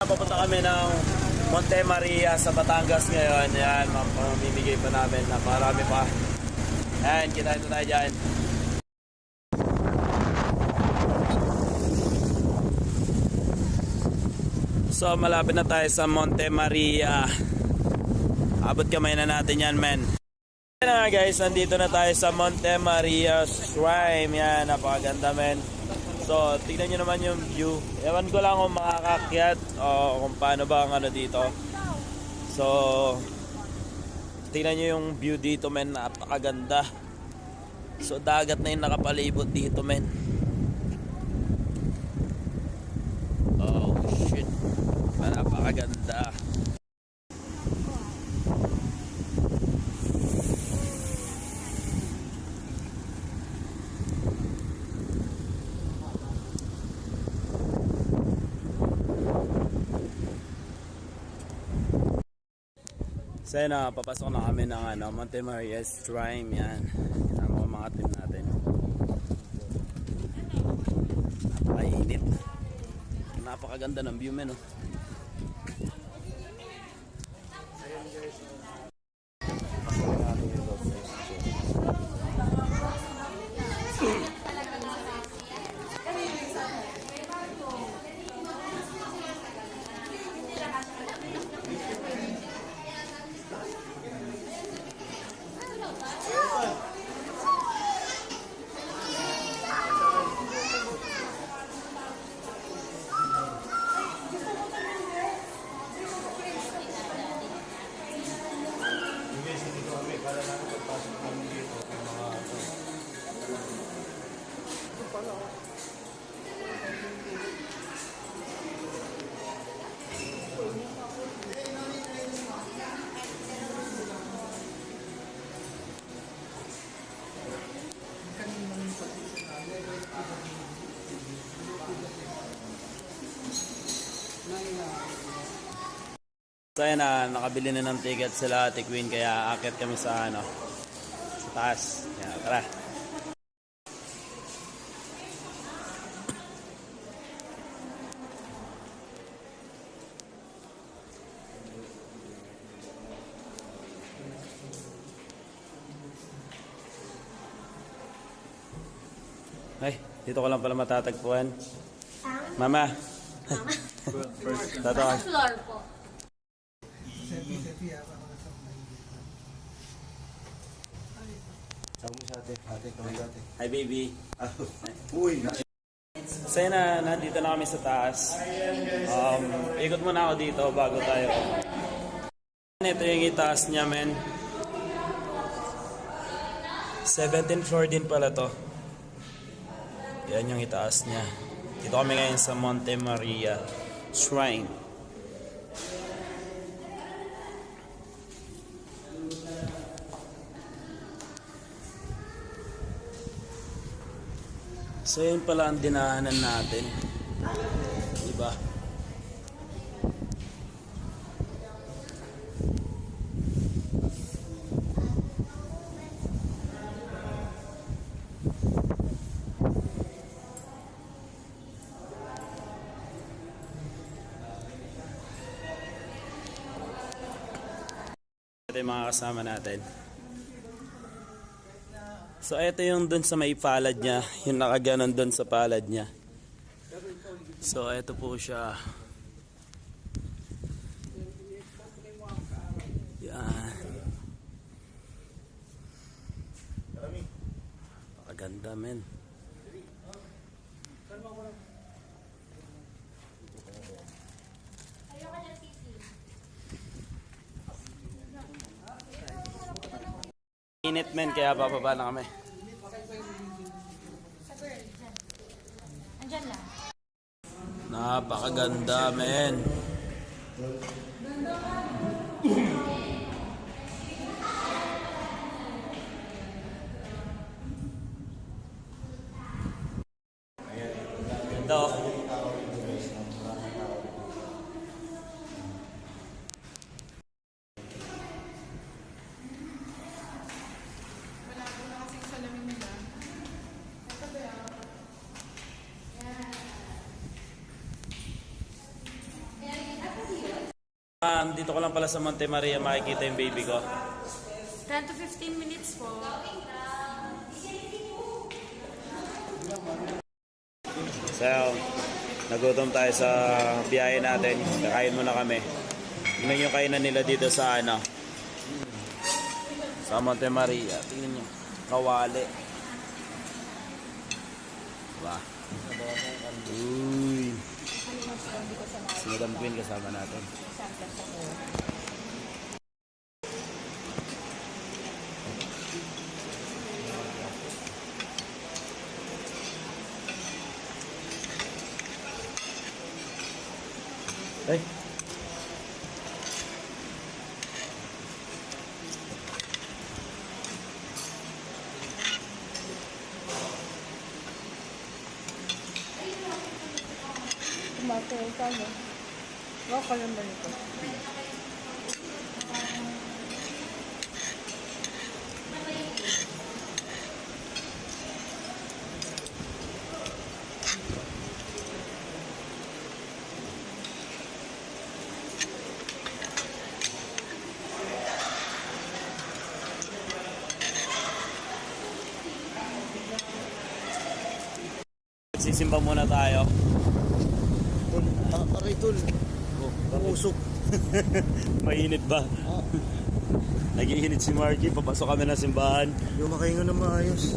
Papunta kami ng Monte Maria sa Batangas ngayon. Yan, mamimigay pa namin na marami pa. Yan, kita tayo dyan. So, malapit na tayo sa Monte Maria. Abot kamay na natin yan, men. Yan na guys, nandito na tayo sa Monte Maria Shrine. Yan, napakaganda, men. So, tignan nyo naman yung view. Ewan ko lang kung makakakyat o kung paano ba ang ano dito. So, tignan nyo yung view dito, men. Napakaganda. So, dagat na yung nakapalibot dito, men. Oh, shit. Napakaganda. So yun na, papasok na kami ng Monte Maria Shrine. Yan, kasama ko mga team natin. Napakainit. Napakaganda ng view, men. So ayan na, nakabili na ng ticket sila Ate Queen, kaya akit kami sa sa taas. Yan, tara. Ay, dito ko lang pala matatagpuan. Mama. Tatawa. Floor po. Hi baby. Uy! So yun na, nandito na kami sa taas. Ikot muna ako dito bago tayo. Ito yung itaas niya, men. 17th floor din pala to. Yan yung itaas niya. Dito kami ngayon sa Monte Maria Shrine. So yun pala ang dinahanan natin. Diba? Ito yung mga kasama natin. So ito yung dun sa may palad niya, yung nakaganon dun sa palad niya. So ito po siya. Yan. Pakaganda, men. Init, men, kaya bababa na kami. Andyan lang. Napakaganda, men. Ito. Dito ko lang pala sa Monte Maria makikita yung baby ko. 10 to 15 minutes po. So, nagutom tayo sa biyahe natin. Kakain muna kami. Tingnan yung kainan nila dito sa sa Monte Maria. Tingnan nyo. Kawali. Diba? Uy. Si Madam Queen kasama natin. Ay. Tomato yung talo. Huwag ka lang ba nito? Sisimba muna tayo. Aray tol, usok. Mainit ba? Nag-iinit si Marky. Papasok kami ng simbahan. Yung makahinga na maayos.